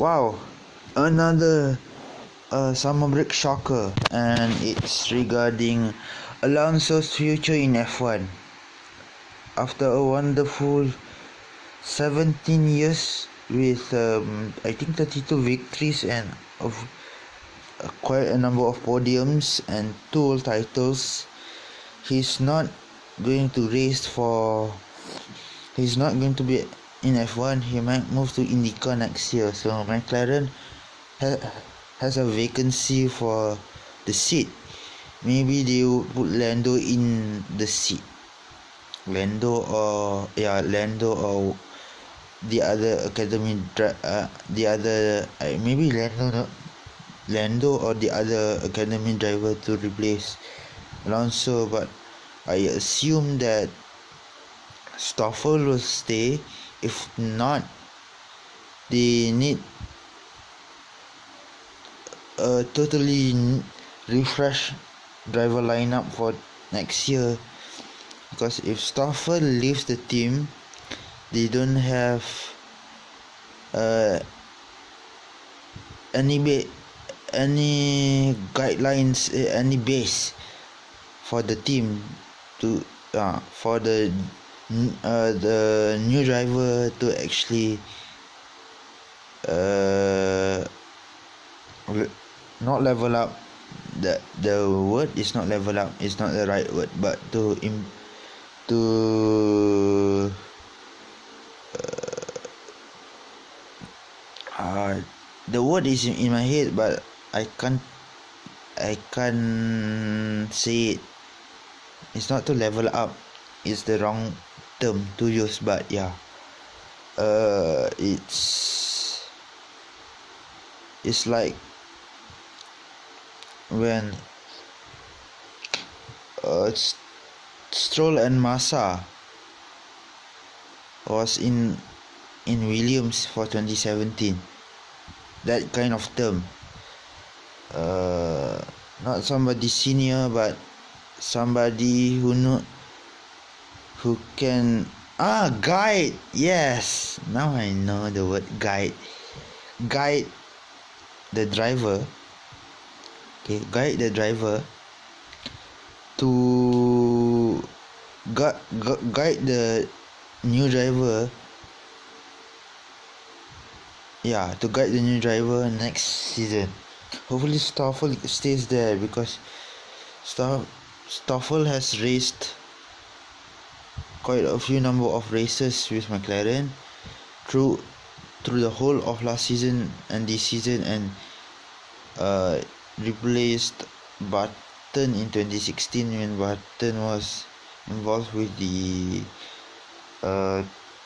Wow, another summer break shocker, and it's regarding Alonso's future in F1. After a wonderful 17 years with I think 32 victories and of quite a number of podiums and 2 world titles, he's not going to race for. He's not going to be in F1. He might move to IndyCar next year. So McLaren has a vacancy for the seat. Maybe they would put Lando in the seat. Lando or the other academy maybe Lando or the other academy driver to replace Alonso, but I assume that Stoffel will stay. If not, they need a totally refreshed driver lineup for next year, because if Stoffel leaves the team, they don't have any guidelines, any base for the team to for the new driver to actually not level up. The word is not level up, it's not the right word, but to the word is in my head, but I can't say it. It's not to level up, it's the wrong term to use, but yeah, it's like when Stroll and Massa was in Williams for 2017, that kind of term. Not somebody senior, but somebody who can guide. Yes, now I know the word guide the driver. Okay, guide the driver to guide the new driver. Yeah, to guide the new driver next season. Hopefully Stoffel stays there, because Stoffel has raced quite a few number of races with McLaren through the whole of last season and this season, and replaced Button in 2016 when Button was involved with the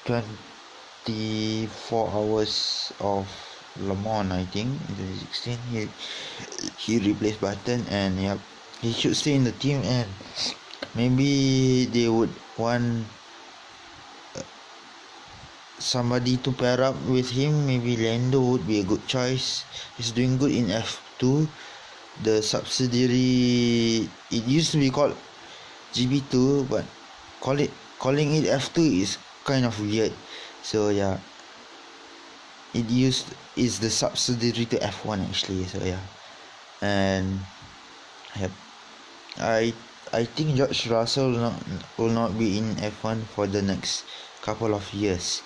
24 hours of Le Mans, I think, in 2016. He replaced Button, and yep, he should stay in the team, and maybe they would want somebody to pair up with him. Maybe Lando would be a good choice. He's doing good in F2, the subsidiary. It used to be called GB2, but calling it F2 is kind of weird. So yeah, is the subsidiary to F1 actually. So yeah, and yep, I think George Russell will not be in F1 for the next couple of years.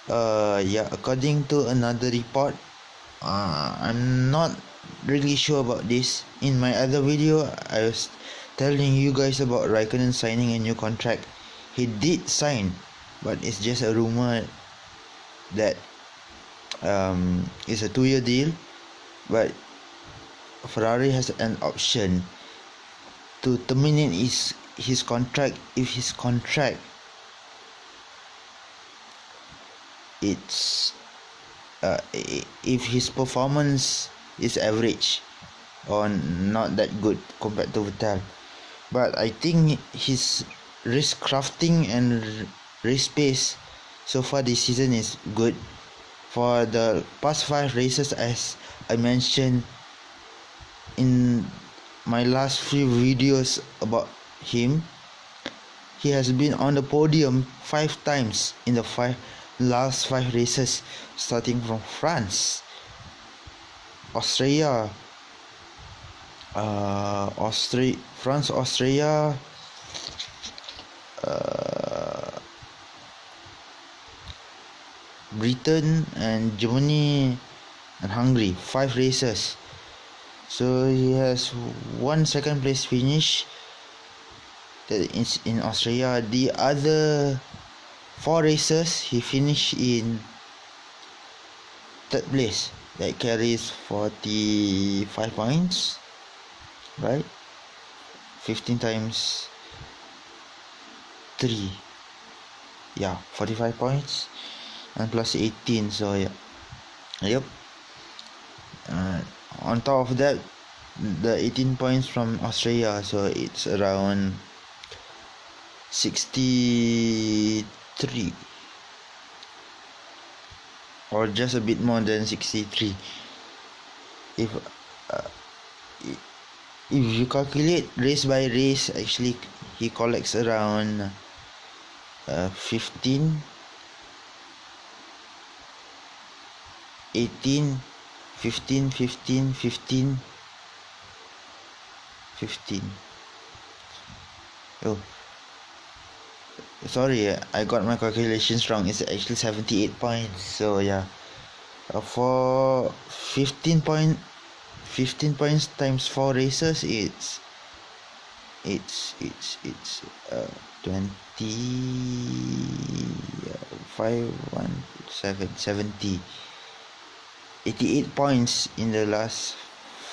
According to another report, I'm not really sure about this. In my other video, I was telling you guys about Raikkonen signing a new contract. He did sign, but it's just a rumor that it's a 2-year deal, but Ferrari has an option to terminate his contract if his contract if his performance is average or not that good compared to Vettel. But I think his race crafting and race pace so far this season is good. For the past 5 races, as I mentioned in my last few videos about him, he has been on the podium 5 times in the last 5 races, starting from France, Australia, France, Australia, Britain, and Germany, and Hungary. 5 races. So he has one second place finish. That is in Australia. The other 4 races he finished in third place. That carries 45 points, right? 15 times 3, yeah, 45 points, and plus 18. So yeah, yep. On top of that, the 18 points from Australia, so it's around 63, or just a bit more than 63. If you calculate race by race, actually he collects around 15, 18, 15, 15, 15, 15. Oh, sorry, I got my calculations wrong. It's actually 78 points. So yeah, for 15 points times 4 races, it's 25, 1, 7, 70, 88 points in the last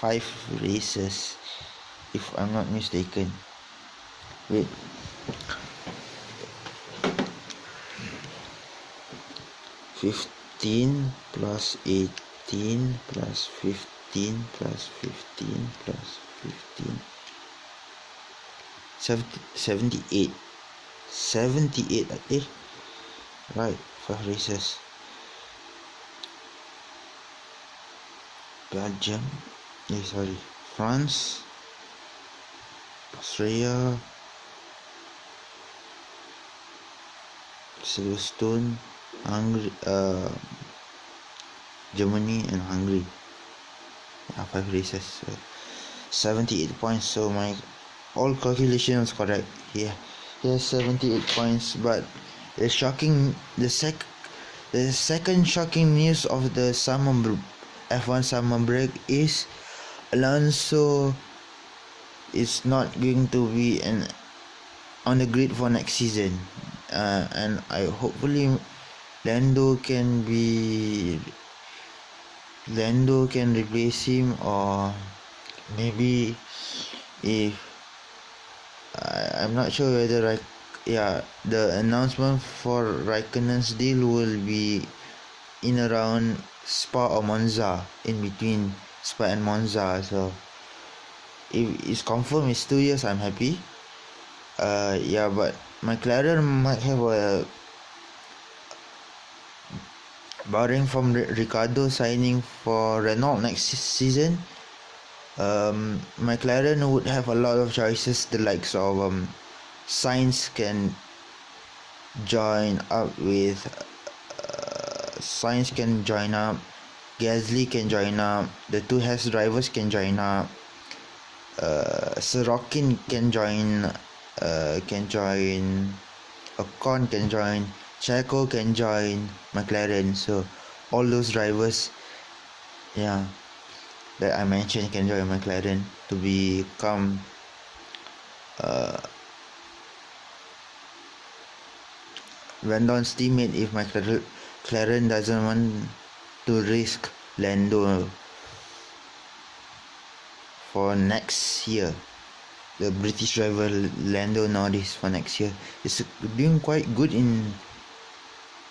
5 races, if I'm not mistaken. Wait, +15 plus 18 plus 15 plus 15 plus 15, 78, right, 5 races. Belgium, France, Australia, Silverstone, Hungary, Germany, and Hungary. 5 races, so 78 points. So my all calculations correct. He has 78 points. But the second shocking news of the F1 summer break is Alonso is not going to be on the grid for next season, and I hopefully Lando can replace him, or maybe if I'm not sure whether the announcement for Raikkonen's deal will be in around Spa or Monza, in between Spa and Monza. So if it's confirmed it's 2 years, I'm happy. But McLaren might have a, barring from Ricciardo signing for Renault next season, McLaren would have a lot of choices. The likes of Sainz can join up, Gasly can join up, the two Haas drivers can join up, Sorokin can join, Ocon can join, Checo can join McLaren. So all those drivers, that I mentioned can join McLaren to become Rendon's teammate if McLaren doesn't want to risk Lando for next year. The British driver Lando Norris for next year is doing quite good in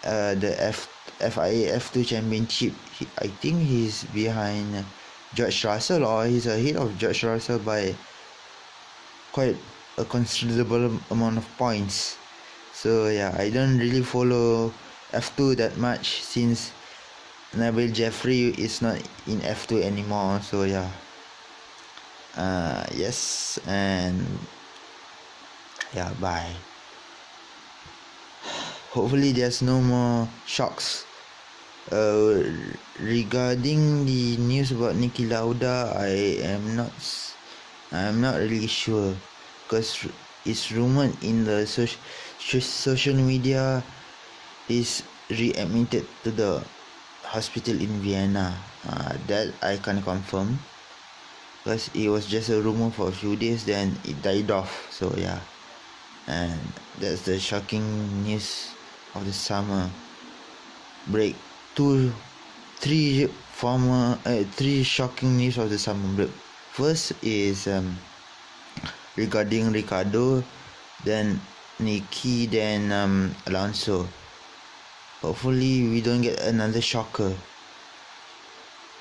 the FIA F2 Championship. I think he's behind George Russell, or he's ahead of George Russell by quite a considerable amount of points. So I don't really follow F2 that much since Nabil Jeffrey is not in F2 anymore. So yes, and bye. hopefully there's no more shocks. Regarding the news about Niki Lauda, I am not really sure, because it's rumored in the social media is readmitted to the hospital in Vienna. That I can't confirm, because it was just a rumor for a few days, then it died off. So yeah, and that's the shocking news of the summer break. Three shocking news of the summer break. First is regarding Ricardo, then Nikki, then Alonso. Hopefully we don't get another shocker.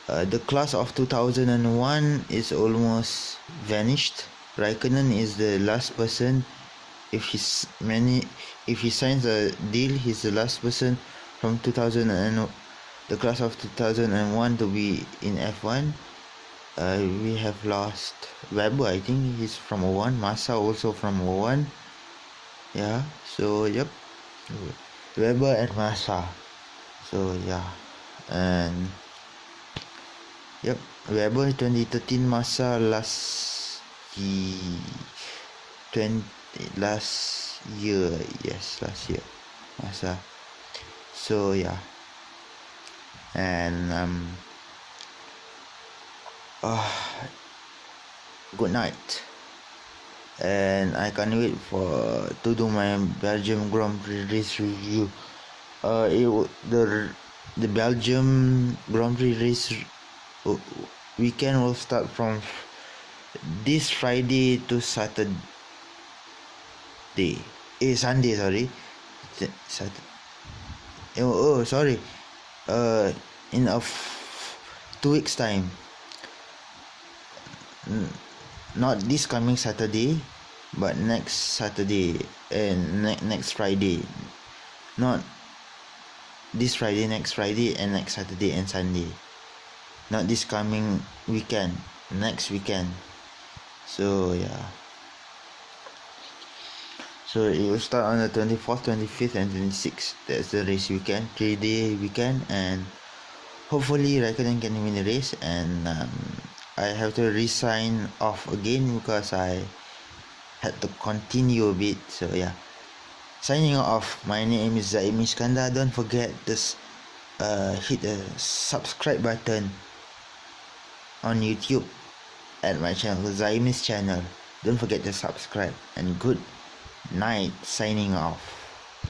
The class of 2001 is almost vanished. Raikkonen is the last person. If he signs a deal, he's the last person from the class of 2001 to be in F1. We have lost Weber. I think he's from 01. Massa also from 01. Yeah, so yep, Weber and Massa. So yeah, and yep, Weber 2013, Massa last year, Massa. So yeah, and good night, and I can't wait to do my Belgium Grand Prix race review. The Belgium Grand Prix race weekend will start from this Friday to Saturday. Sunday, sorry. Saturday. Sorry. In 2 weeks time. Not this coming Saturday, but next Saturday and next Friday. Not this Friday, next Friday, and next Saturday and Sunday. Not this coming weekend, next weekend. So yeah. So it will start on the 24th, 25th, and 26th. That's the race weekend, 3-day weekend, and hopefully Raikkonen can win the race. And I have to resign off again because I had to continue a bit. So yeah, signing off. My name is Zaim Iskandar. Don't forget to hit the subscribe button on YouTube at my channel, Zaim's channel. Don't forget to subscribe, and good night, signing off.